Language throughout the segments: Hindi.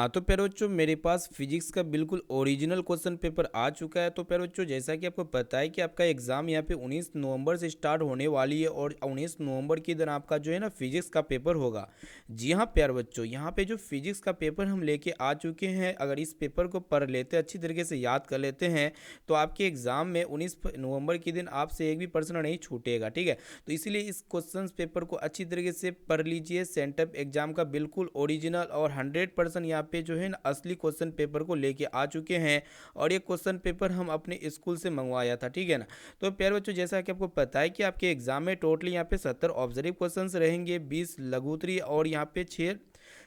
हाँ तो प्यारे बच्चों, मेरे पास फिजिक्स का बिल्कुल ओरिजिनल क्वेश्चन पेपर आ चुका है। तो प्यारे बच्चों, जैसा कि आपको पता है कि आपका एग्ज़ाम यहाँ पे 19 नवंबर से स्टार्ट होने वाली है और 19 नवंबर के दिन आपका जो है ना फिजिक्स का पेपर होगा। जी हाँ प्यारे बच्चों, यहाँ पे जो फिजिक्स का पेपर हम लेके आ चुके हैं। अगर इस पेपर को पढ़ लेते, अच्छी तरीके से याद कर लेते हैं, तो आपके एग्ज़ाम में 19 नवंबर के दिन आपसे एक भी प्रश्न नहीं छूटेगा। ठीक है, तो इसीलिए इस क्वेश्चन पेपर को अच्छी तरीके से पढ़ लीजिए। सेंटअप एग्जाम का बिल्कुल ओरिजिनल और 100% यहाँ पे जो है ना असली क्वेश्चन पेपर को लेके आ चुके हैं। और ये क्वेश्चन पेपर हम अपने स्कूल से मंगवाया था। ठीक है ना। तो प्यारे बच्चों, जैसा कि आपको पता है कि आपके एग्जाम में टोटली यहाँ पे 70 ऑब्जर्व क्वेश्चंस रहेंगे, 20 लघु उत्तरीय और यहाँ पे 6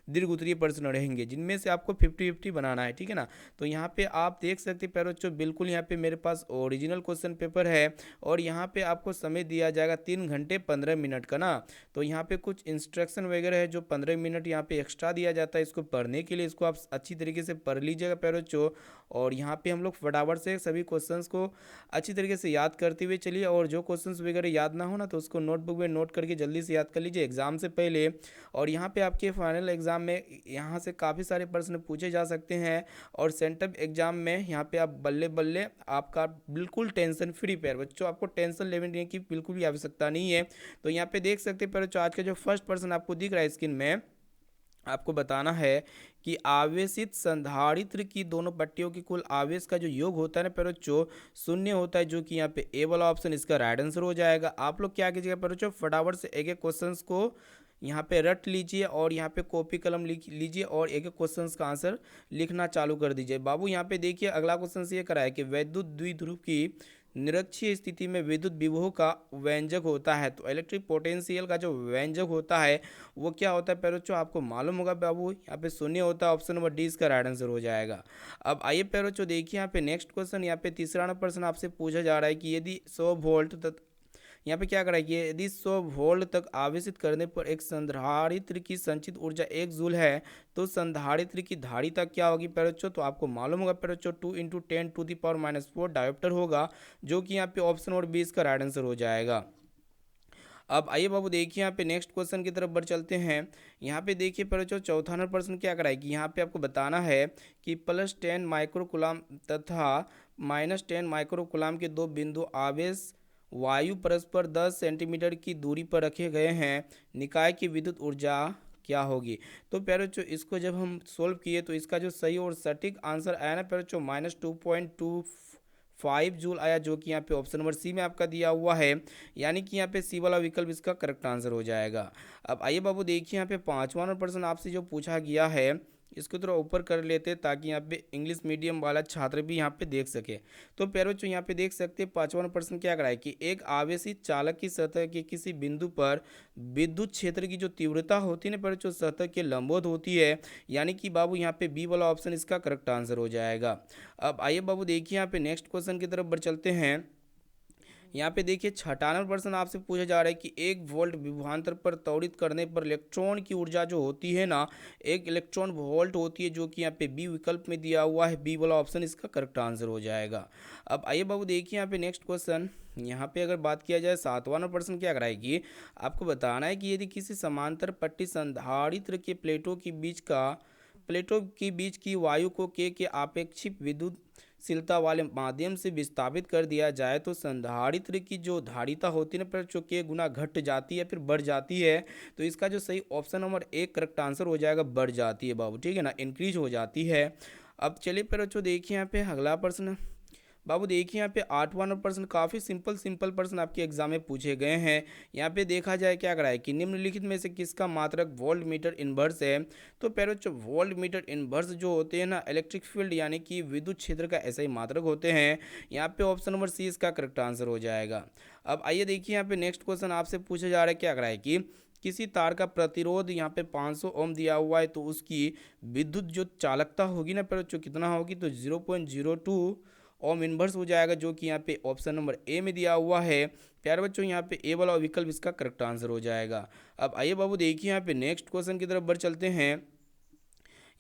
दीर्घ उत्तरीय प्रश्न रहेंगे, जिनमें से आपको 50-50 बनाना है। ठीक है ना। तो यहाँ पे आप देख सकते हैं प्यारे बच्चों, बिल्कुल यहाँ पे मेरे पास ओरिजिनल क्वेश्चन पेपर है। और यहाँ पे आपको समय दिया जाएगा 3 घंटे 15 मिनट का ना। तो यहाँ पे कुछ इंस्ट्रक्शन वगैरह है जो 15 मिनट यहाँ पे एक्स्ट्रा दिया जाता है इसको पढ़ने के लिए। इसको आप अच्छी तरीके से पढ़ लीजिएगा प्यारे बच्चों। और यहाँ पे हम लोग फटाफट से सभी क्वेश्चंस को अच्छी तरीके से याद करते हुए चलिए। और जो क्वेश्चंस वगैरह याद ना हो ना, तो उसको नोटबुक में नोट करके जल्दी से याद कर लीजिए एग्जाम से पहले। और यहाँ पे आपके फाइनल एग्जाम में यहाँ से काफ़ी सारे प्रश्न पूछे जा सकते हैं। और सेंटअप एग्जाम में यहाँ पे आप बल्ले बल्ले आपका बिल्कुल टेंशन फ्री पैर बच्चों, आपको टेंशन लेने की बिल्कुल भी आवश्यकता नहीं है। तो यहाँ पे देख सकते हैं पर बच्चों, आज का जो फर्स्ट पर्सन आपको दिख रहा है स्क्रीन में, आपको बताना है कि आवेशित संधारित्र की दोनों पट्टियों की कुल आवेश का जो योग होता है ना प्यारे बच्चों, शून्य होता है। जो कि यहाँ पे ए वाला ऑप्शन इसका राइट आंसर हो जाएगा। आप लोग क्या कीजिएगा प्यारे बच्चों, फटाफट से एक एक क्वेश्चंस को यहाँ पे रट लीजिए और यहाँ पे कॉपी कलम लिख लीजिए और एक एक क्वेश्चन का आंसर लिखना चालू कर दीजिए। बाबू यहाँ पे देखिए, अगला क्वेश्चन ये करा है कि वैद्युत द्विध्रुव की निरक्षीय स्थिति में विद्युत विभव का व्यंजक होता है। तो इलेक्ट्रिक पोटेंशियल का जो व्यंजक होता है वो क्या होता है प्यारे बच्चों, आपको मालूम होगा बाबू। यहाँ पे शून्य होता है। ऑप्शन नंबर डी इसका राइट आंसर हो जाएगा। अब आइए प्यारे बच्चों, देखिए यहाँ पे नेक्स्ट क्वेश्चन, यहाँ पे तीसरा नंबर प्रश्न आपसे पूछा जा रहा है कि यदि 100 वोल्ट यहाँ पे क्या कराएगी, यदि 100 वोल्ट तक आवेशित करने पर एक संधारित्र की संचित ऊर्जा 1 जूल है, तो संधारित्र की धारिता क्या होगी प्यारे बच्चों। तो आपको मालूम होगा प्यारे बच्चों, 2 × 10⁻⁴ डायोप्टर होगा, जो कि यहाँ पे ऑप्शन नंबर 20 का राइट आंसर हो जाएगा। अब आइए बाबू देखिए, यहाँ पे नेक्स्ट क्वेश्चन की तरफ बढ़ चलते हैं। यहाँ पे देखिए प्यारे बच्चों, चौथा नंबर प्रश्न क्या कराएगी, यहाँ पे आपको बताना है कि +10 माइक्रोकुलाम तथा -10 माइक्रोकुलाम के दो बिंदु आवेश वायु परस्पर 10 सेंटीमीटर की दूरी पर रखे गए हैं, निकाय की विद्युत ऊर्जा क्या होगी। तो प्यारे बच्चों, इसको जब हम सोल्व किए तो इसका जो सही और सटीक आंसर आया ना प्यारे बच्चों, -2.25 जूल आया, जो कि यहाँ पे ऑप्शन नंबर सी में आपका दिया हुआ है। यानी कि यहाँ पे सी वाला विकल्प इसका करेक्ट आंसर हो जाएगा। अब आइए बाबू देखिए, यहाँ पे पांचवा नंबर प्रश्न आपसे जो पूछा गया है, इसको थोड़ा ऊपर कर लेते हैं ताकि यहाँ पे इंग्लिश मीडियम वाला छात्र भी यहाँ पे देख सके। तो प्यारे बच्चों, यहाँ पे देख सकते हैं पांचवा नंबर प्रश्न क्या कराए कि एक आवेशित चालक की सतह के किसी बिंदु पर विद्युत क्षेत्र की जो तीव्रता होती है ना प्यारे बच्चों, सतह के लंबवत होती है। यानी कि बाबू यहाँ पे बी वाला ऑप्शन इसका करेक्ट आंसर हो जाएगा। अब आइए बाबू देखिए, यहाँ पे नेक्स्ट क्वेश्चन की तरफ बढ़ चलते हैं। यहाँ पे देखिए, छठा नंबर प्रश्न आपसे पूछा जा रहा है कि 1 वोल्ट विभवांतर पर त्वरित करने पर इलेक्ट्रॉन की ऊर्जा जो होती है ना, 1 इलेक्ट्रॉन वोल्ट होती है, जो कि यहाँ पे बी विकल्प में दिया हुआ है। बी वाला ऑप्शन इसका करेक्ट आंसर हो जाएगा। अब आइए बाबू देखिए, यहाँ पे नेक्स्ट क्वेश्चन, यहाँ पे अगर बात किया जाए सातवां नंबर प्रश्न क्या कराएगी, आपको बताना है कि यदि किसी समांतर पट्टी संधारित्र के प्लेटों की बीच की वायु को के आपेक्षिक विद्युतशीलता वाले माध्यम से विस्थापित कर दिया जाए, तो संधारित्र की जो धारिता होती है ना पर जो के गुना घट जाती है फिर बढ़ जाती है। तो इसका जो सही ऑप्शन नंबर एक करेक्ट आंसर हो जाएगा, बढ़ जाती है बाबू। ठीक है ना, इंक्रीज हो जाती है। अब चलिए पर बच्चों देखिए, यहाँ पे अगला प्रश्न बाबू देखिए, यहाँ पे आठवां नंबर प्रश्न काफ़ी सिंपल प्रश्न आपके एग्जाम में पूछे गए हैं। यहाँ पे देखा जाए क्या कराए कि निम्नलिखित में से किसका मात्रक वोल्ट मीटर इनवर्स है। तो पहले जो वोल्ट मीटर इनवर्स जो होते हैं ना, इलेक्ट्रिक फील्ड यानी कि विद्युत क्षेत्र का ऐसा ही मात्रक होते हैं। यहाँ पे ऑप्शन नंबर सी इसका करेक्ट आंसर हो जाएगा। अब आइए देखिए, यहाँ पे नेक्स्ट क्वेश्चन आपसे पूछा जा रहा है क्या कराए कि किसी तार का प्रतिरोध यहाँ पे 500 ओम दिया हुआ है, तो उसकी विद्युत जो चालकता होगी ना पर जो कितना होगी, तो 0.02 ओम इनवर्स हो जाएगा, जो कि यहाँ पे ऑप्शन नंबर ए में दिया हुआ है। प्यारे बच्चों, यहाँ पे ए वाला विकल्प इसका करेक्ट आंसर हो जाएगा। अब आइए बाबू देखिए, यहाँ पे नेक्स्ट क्वेश्चन की तरफ बढ़ चलते हैं।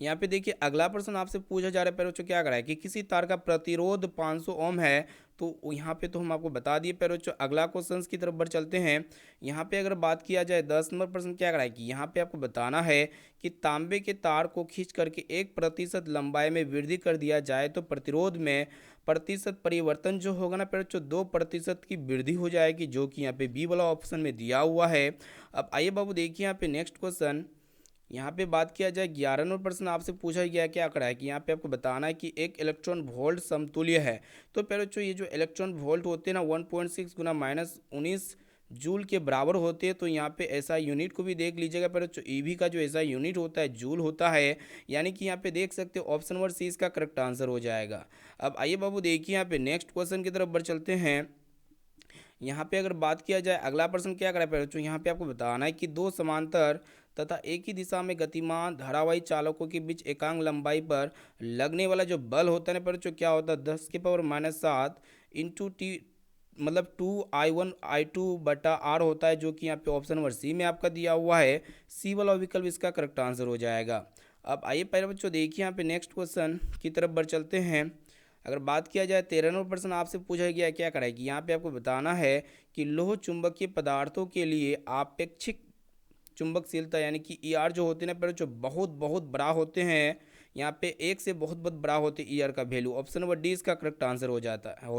यहाँ पे देखिए अगला प्रश्न आपसे पूछा जा रहा है पैरों क्या करा है कि किसी तार का प्रतिरोध 500 ओम है। तो यहाँ पे तो हम आपको बता दिए पैरों अगला क्वेश्चन की तरफ बढ़ चलते हैं। यहाँ पे अगर बात किया जाए 10 नंबर प्रश्न क्या करा है कि यहाँ पे आपको बताना है कि तांबे के तार को खींच करके 1% लंबाई में वृद्धि कर दिया जाए तो प्रतिरोध में प्रतिशत परिवर्तन जो होगा ना पैरों 2% की वृद्धि हो जाएगी, जो कि यहाँ पे बी वाला ऑप्शन में दिया हुआ है। अब आइए बाबू देखिए यहाँ पे नेक्स्ट क्वेश्चन। यहाँ पे बात किया जाए 11 नंबर प्रश्न आपसे पूछा गया क्या करा है कि यहाँ पे आपको बताना है कि एक इलेक्ट्रॉन वोल्ट समतुल्य है। तो पहले ये जो इलेक्ट्रॉन वोल्ट होते हैं ना 1.6 गुना -19 जूल के बराबर होते हैं। तो यहाँ पे ऐसा यूनिट को भी देख लीजिएगा, पहले ईवी का जो ऐसा यूनिट होता है जूल होता है। यानी कि यहाँ पे देख सकते हो ऑप्शन नंबर सी इसका करेक्ट आंसर हो जाएगा। अब आइए बाबू देखिए यहाँ पे नेक्स्ट क्वेश्चन की तरफ बढ़ चलते हैं। यहाँ पे अगर बात किया जाए अगला प्रश्न क्या करा है, यहाँ पे आपको बताना है कि दो समांतर तथा एक ही दिशा में गतिमान धारावाही चालकों के बीच एकांक लंबाई पर लगने वाला जो बल होता है ना क्या होता है 10⁻⁷ इंटू टी मतलब 2I1I2/R होता है, जो कि यहाँ पे ऑप्शन नंबर सी में आपका दिया हुआ है। सी वाला विकल्प इसका करेक्ट आंसर हो जाएगा। अब आइए पहले बच्चों देखिए यहाँ पे नेक्स्ट क्वेश्चन की तरफ बढ़ चलते हैं। अगर बात किया जाए 13 नंबर प्रश्न आपसे पूछा गया क्या कराएगी, यहाँ पे आपको बताना है कि लोह चुंबकीय पदार्थों के लिए आपेक्षिक चुंबकशीलता यानी कि ईआर जो होते हैं ना जो बहुत बहुत बड़ा होते हैं। यहाँ पे एक से बहुत बहुत बड़ा होते हैं ईआर का वैल्यू। ऑप्शन नंबर डी इसका करेक्ट आंसर हो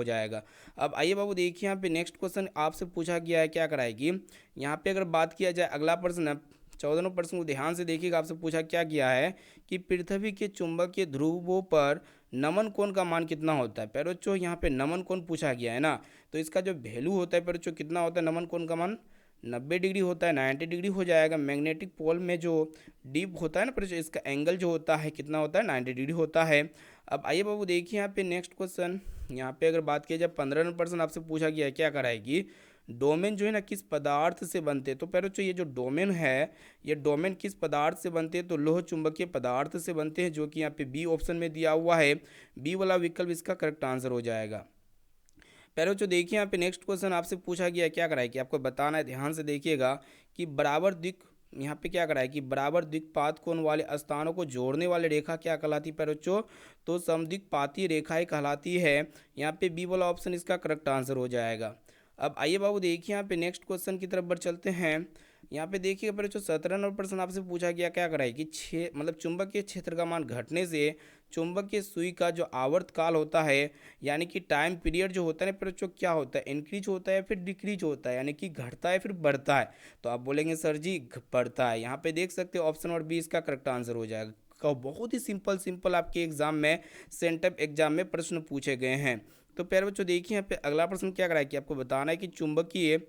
जाएगा। अब आइए बाबू देखिए यहाँ पे नेक्स्ट क्वेश्चन आपसे पूछा गया है क्या कराएगी। यहाँ पे अगर बात किया जाए अगला प्रश्न 14 प्रश्न को ध्यान से देखिएगा। आपसे पूछा क्या गया है कि पृथ्वी के चुंबकीय ध्रुवों पर नमन कोण का मान कितना होता है। पैरोचो यहाँ पे नमन कोण पूछा गया है ना, तो इसका जो वैल्यू होता है पैरोचो कितना होता है नमन कोण का मान 90 डिग्री होता है, 90 डिग्री हो जाएगा। मैग्नेटिक पोल में जो डीप होता है ना पैरोचो इसका एंगल जो होता है कितना होता है 90 डिग्री होता है। अब आइए बाबू देखिए यहाँ पे नेक्स्ट क्वेश्चन। यहाँ पे अगर बात किया जाए 15% आपसे पूछा गया है क्या कराएगी डोमेन जो है ना किस पदार्थ से बनते हैं। तो पैरोचो ये जो डोमेन है ये डोमेन किस पदार्थ से बनते हैं, तो लोह चुंबकीय पदार्थ से बनते हैं, जो कि यहाँ पे बी ऑप्शन में दिया हुआ है। बी वाला विकल्प इसका करेक्ट आंसर हो जाएगा। पैरोचो देखिए यहाँ पे नेक्स्ट क्वेश्चन आपसे पूछा गया क्या कराए कि आपको बताना है, ध्यान से देखिएगा कि बराबर दिक यहाँ पे क्या कराए कि बराबर दिक्पात कोण वाले स्थानों को जोड़ने वाली रेखा क्या कहलाती है पैरोचो, तो समदिक्पातीय रेखाएं कहलाती है। यहाँ पे बी वाला ऑप्शन इसका करेक्ट आंसर हो जाएगा। अब आइए बाबू देखिए यहाँ पे नेक्स्ट क्वेश्चन की तरफ बढ़ चलते हैं। यहाँ पे देखिएगा पहले 17 नंबर प्रश्न आपसे पूछा गया क्या कराए कि चुंबकीय क्षेत्र का मान घटने से चुंबकीय सुई का जो आवर्त काल होता है यानी कि टाइम पीरियड जो होता है ना बच्चों क्या होता है इंक्रीज होता है फिर डिक्रीज होता है, यानी कि घटता है फिर बढ़ता है। तो आप बोलेंगे सर जी बढ़ता है। यहाँ पे देख सकते हो ऑप्शन नंबर बी इसका करेक्ट आंसर हो जाएगा। बहुत ही सिंपल सिंपल आपके एग्जाम में सेंटअप एग्जाम में प्रश्न पूछे गए हैं। तो प्यारे बच्चों देखिए यहाँ पे अगला प्रश्न क्या कराए कि आपको बताना है कि चुंबकीय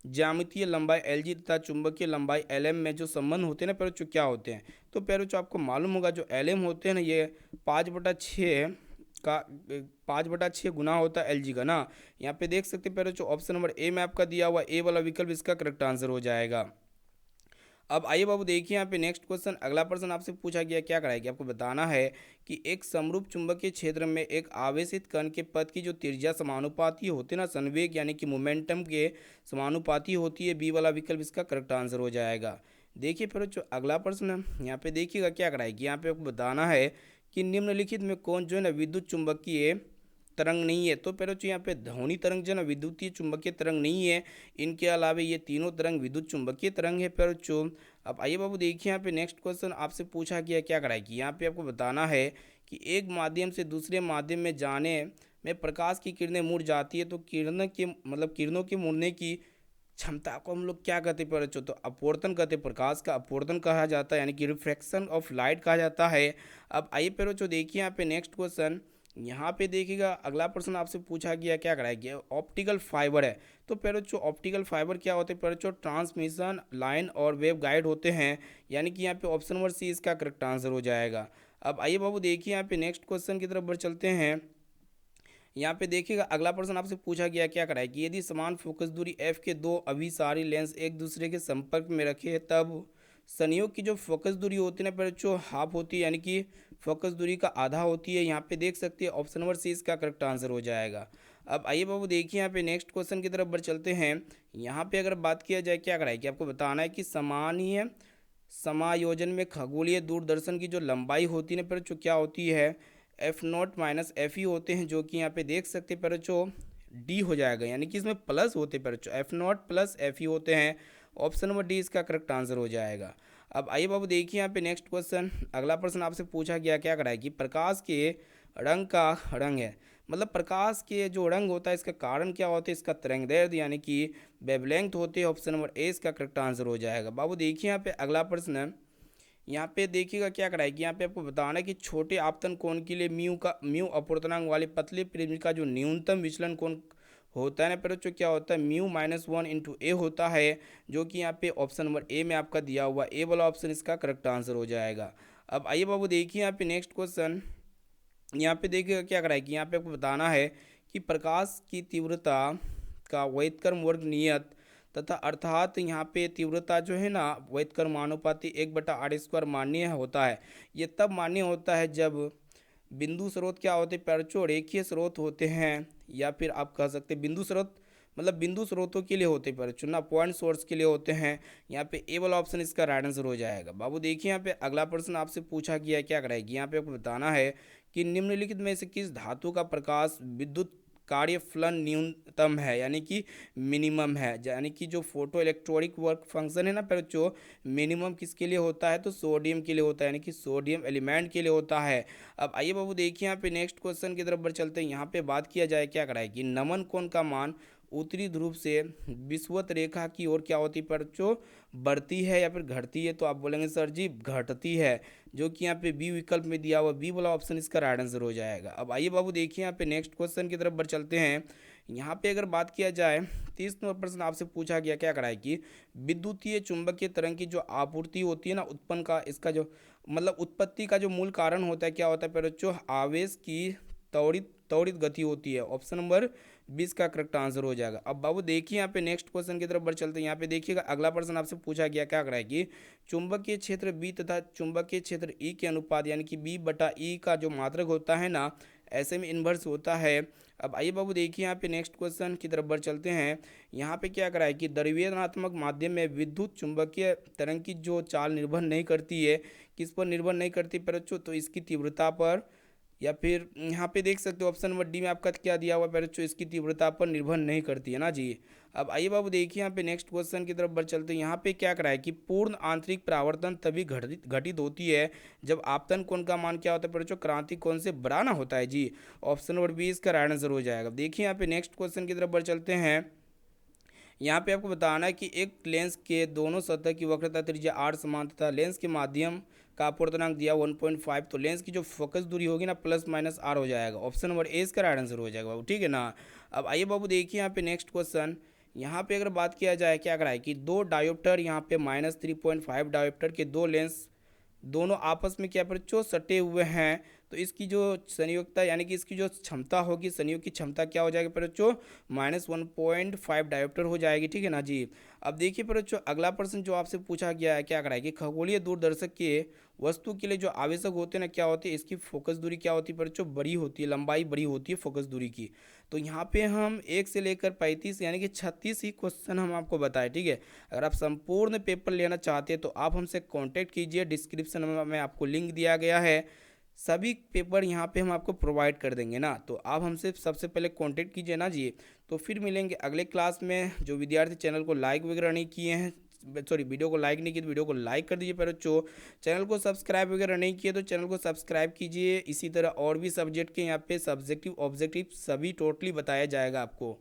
ज्यामितीय लंबाई LG तथा चुंबकीय लंबाई LM में जो संबंध होते हैं ना प्यारे बच्चों क्या होते हैं। तो प्यारे बच्चों आपको मालूम होगा जो LM होते हैं ना ये 5/6 का 5/6 गुना होता है LG का ना। यहाँ पे देख सकते हैं प्यारे बच्चों ऑप्शन नंबर ए में आपका दिया हुआ ए वाला विकल्प इसका करेक्ट आंसर हो जाएगा। अब आइए बाबू देखिए यहाँ पे नेक्स्ट क्वेश्चन अगला प्रश्न आपसे पूछा गया क्या कराएगी आपको बताना है कि एक समरूप चुंबकीय क्षेत्र में एक आवेशित कण के पथ की जो त्रिज्या समानुपाती होती है ना संवेग यानी कि मोमेंटम के समानुपाती होती है। बी वाला विकल्प इसका करेक्ट आंसर हो जाएगा। देखिए फिर जो अगला प्रश्न यहाँ पे देखिएगा क्या कराएगी यहाँ पे आपको बताना है कि निम्नलिखित में कौन जो है ना विद्युत चुंबकीय तरंग नहीं है। तो पहले तो यहाँ पे ध्वनि तरंग जो है ना विद्युतीय चुंबकीय तरंग नहीं है। इनके अलावा ये तीनों तरंग विद्युत चुंबकीय तरंग है पर जो। अब आइए बाबू देखिए यहाँ पे नेक्स्ट क्वेश्चन आपसे पूछा गया क्या कराएगी यहाँ पे आपको बताना है कि एक माध्यम से दूसरे माध्यम में जाने में प्रकाश की किरणें मुड़ जाती है तो किरणों के मुड़ने की क्षमता को हम लोग क्या कहते हैं पर तो अपवर्तन कहते हैं। प्रकाश का अपवर्तन कहा जाता है यानी कि रिफ्रैक्शन ऑफ लाइट कहा जाता है। अब आइए पर देखिए यहाँ पे नेक्स्ट क्वेश्चन। यहाँ पे देखिएगा अगला प्रश्न आपसे पूछा गया क्या कराएगी ऑप्टिकल फाइबर है। तो पहले जो ऑप्टिकल फाइबर क्या होते हैं पहले जो ट्रांसमिशन लाइन और वेव गाइड होते हैं, यानी कि यहाँ पे ऑप्शन नंबर सी इसका करेक्ट आंसर हो जाएगा। अब आइए बाबू देखिए यहाँ पे नेक्स्ट क्वेश्चन की तरफ बढ़ चलते हैं। यहाँ पे देखिएगा अगला प्रश्न आपसे पूछा गया क्या कराएगी यदि समान फोकस दूरी f के दो अभिसारी लेंस एक दूसरे के संपर्क में रखे हैं तब संयोग की जो फोकस दूरी होती है ना पहले जो हाफ होती है यानी कि फोकस दूरी का आधा होती है। यहाँ पे देख सकते हैं ऑप्शन नंबर सी इसका करेक्ट आंसर हो जाएगा। अब आइए बाबू देखिए यहाँ पे नेक्स्ट क्वेश्चन की तरफ बढ़ चलते हैं। यहाँ पे अगर बात किया जाए क्या कराएगी आपको बताना है कि सामान्य समायोजन में खगोलीय दूरदर्शन की जो लंबाई होती है ना पर क्या होती है, F0 माइनस एफ ई होते हैं, जो कि यहाँ पे देख सकते हैं पर डी हो जाएगा, यानी कि इसमें प्लस होते पर F0 प्लस एफ ई होते हैं। ऑप्शन नंबर डी इसका करेक्ट आंसर हो जाएगा। अब आइए बाबू देखिए यहाँ पे नेक्स्ट क्वेश्चन, अगला प्रश्न आपसे पूछा गया क्या कराए कि प्रकाश के रंग का रंग है, मतलब प्रकाश के जो रंग होता है इसका कारण क्या होता है, इसका तरंगदैर्ध्य यानी कि वेवलेंथ होती है। ऑप्शन नंबर ए इसका करेक्ट आंसर हो जाएगा। बाबू देखिए यहाँ पे अगला प्रश्न, यहाँ पे देखिएगा क्या कराएगी, यहाँ पे आपको बताना है कि छोटे आपतन कोण के लिए म्यू अपूर्णांक वाले पतले प्रिज्म का जो न्यूनतम विचलन कोण होता है ना पर क्या होता है, μ-1 × a होता है, जो कि यहाँ पे ऑप्शन नंबर ए में आपका दिया हुआ ए वाला ऑप्शन इसका करेक्ट आंसर हो जाएगा। अब आइए बाबू देखिए यहाँ पे नेक्स्ट क्वेश्चन, यहाँ पे देखिएगा क्या कराएगी, यहाँ पे आपको बताना है कि प्रकाश की तीव्रता का व्युत्क्रम वर्ग नियत तथा अर्थात यहाँ पे तीव्रता जो है ना व्युत्क्रम आनुपाती 1/r² मान्य होता है। ये तब मान्य होता है जब बिंदु स्रोत क्या होते हैं परचो, रेखीय स्रोत होते हैं, या फिर आप कह सकते हैं बिंदु स्रोत मतलब बिंदु स्रोतों के लिए होते पर चुना पॉइंट सोर्स के लिए होते हैं। यहाँ पे ए वाला ऑप्शन इसका राइट आंसर हो जाएगा। बाबू देखिए यहाँ पे अगला प्रश्न आपसे पूछा गया क्या कराएगी, यहाँ पे आपको बताना है कि निम्नलिखित में से किस धातु का प्रकाश विद्युत कार्य फलन न्यूनतम है, यानी कि मिनिमम है, यानी कि जो फोटो इलेक्ट्रॉनिक वर्क फंक्शन है ना पर जो मिनिमम किसके लिए होता है, तो सोडियम के लिए होता है, यानी कि सोडियम एलिमेंट के लिए होता है। अब आइए बाबू देखिए यहाँ पे नेक्स्ट क्वेश्चन की तरफ बढ़ चलते हैं। यहाँ पे बात किया जाए क्या कराए कि नमन कोण का मान उत्तरी ध्रुव से विषुवत रेखा की ओर क्या होती पर जो बढ़ती है या फिर घटती है, तो आप बोलेंगे सर जी घटती है, जो कि यहाँ पे बी विकल्प में दिया हुआ बी वाला ऑप्शन इसका राइट आंसर हो जाएगा। अब आइए बाबू देखिए यहाँ पे नेक्स्ट क्वेश्चन की तरफ बढ़ चलते हैं। यहाँ पे अगर बात किया जाए 30 नंबर प्रश्न आपसे पूछा गया क्या कराए कि विद्युतीय चुंबकीय तरंग की जो आपूर्ति होती है ना उत्पन्न का, इसका जो मतलब उत्पत्ति का जो मूल कारण होता है क्या होता है पर जो आवेश की त्वरित गति होती है। ऑप्शन नंबर 20 का करेक्ट आंसर हो जाएगा। अब बाबू देखिए यहाँ पे नेक्स्ट क्वेश्चन की तरफ बढ़ चलते हैं। यहाँ पे देखिएगा अगला प्रश्न आपसे पूछा गया क्या कराए कि चुंबकीय क्षेत्र बी तथा चुंबकीय क्षेत्र ई के अनुपात, यानी कि B/E का जो मात्रक होता है ना ऐसे में इन्वर्स होता है। अब आइए बाबू देखिए यहाँ पे नेक्स्ट क्वेश्चन की तरफ बढ़ चलते हैं। यहाँ पे क्या कराए कि द्रव्यणात्मक माध्यम में विद्युत चुंबकीय तरंग की जो चाल निर्भर नहीं करती है, किस पर निर्भर नहीं करती पर तो इसकी तीव्रता पर, या फिर यहाँ पे देख सकते हो ऑप्शन नंबर डी में आपका क्या दिया हुआ है इसकी तीव्रता पर निर्भर नहीं करती है ना जी। अब आइए बाबू देखिए यहाँ पे नेक्स्ट क्वेश्चन की तरफ बढ़ चलते हैं। यहाँ पे क्या कराए कि पूर्ण आंतरिक परावर्तन तभी घटित होती है जब आपतन कोण का मान क्या होता है जो क्रांतिक कोण से बड़ा ना होता है जी। ऑप्शन नंबर बी इसका राइट आंसर हो जाएगा। देखिए यहाँ पे नेक्स्ट क्वेश्चन की तरफ बढ़ चलते हैं। यहाँ पे आपको बताना है कि एक लेंस के दोनों सतह की वक्रता त्रिज्या 8 समान तथा लेंस के माध्यम का अपूर्णांक दिया 1.5, तो लेंस की जो फोकस दूरी होगी ना +-r हो जाएगा। ऑप्शन नंबर ए इसका राइट आंसर हो जाएगा बाबू, ठीक है ना। अब आइए बाबू देखिए यहाँ पे नेक्स्ट क्वेश्चन। यहाँ पे अगर बात किया जाए क्या कराए कि दो डायोप्टर यहाँ पे -3.5 डायोप्टर के दो लेंस दोनों आपस में क्या पर जो सटे हुए हैं, तो इसकी जो संयोगता यानी कि इसकी जो क्षमता होगी संयोग की क्षमता क्या हो जाएगी पर जो -1.5 डायोप्टर हो जाएगी, ठीक है ना जी। अब देखिए पर जो अगला प्रश्न जो आपसे पूछा गया है क्या कराएगी खगोलीय दूरदर्शक के वस्तु के लिए जो आवेशक होते हैं ना क्या होती है इसकी फोकस दूरी क्या होती है पर जो बड़ी होती है, लंबाई बड़ी होती है फोकस दूरी की। तो यहाँ पे हम 1 से लेकर 35 यानी कि 36 ही क्वेश्चन हम आपको बताएं, ठीक है। अगर आप संपूर्ण पेपर लेना चाहते हैं तो आप हमसे कांटेक्ट कीजिए, डिस्क्रिप्शन में आपको लिंक दिया गया है, सभी पेपर यहाँ पे हम आपको प्रोवाइड कर देंगे ना। तो आप हमसे सबसे पहले कांटेक्ट कीजिए ना जी। तो फिर मिलेंगे अगले क्लास में। जो विद्यार्थी चैनल को लाइक वगैरह नहीं किए हैं, सॉरी वीडियो को लाइक नहीं किए तो वीडियो को लाइक कर दीजिए, पर जो चैनल को सब्सक्राइब वगैरह नहीं किए तो चैनल को सब्सक्राइब कीजिए। इसी तरह और भी सब्जेक्ट के यहाँ पे सब्जेक्टिव ऑब्जेक्टिव सभी टोटली बताया जाएगा आपको।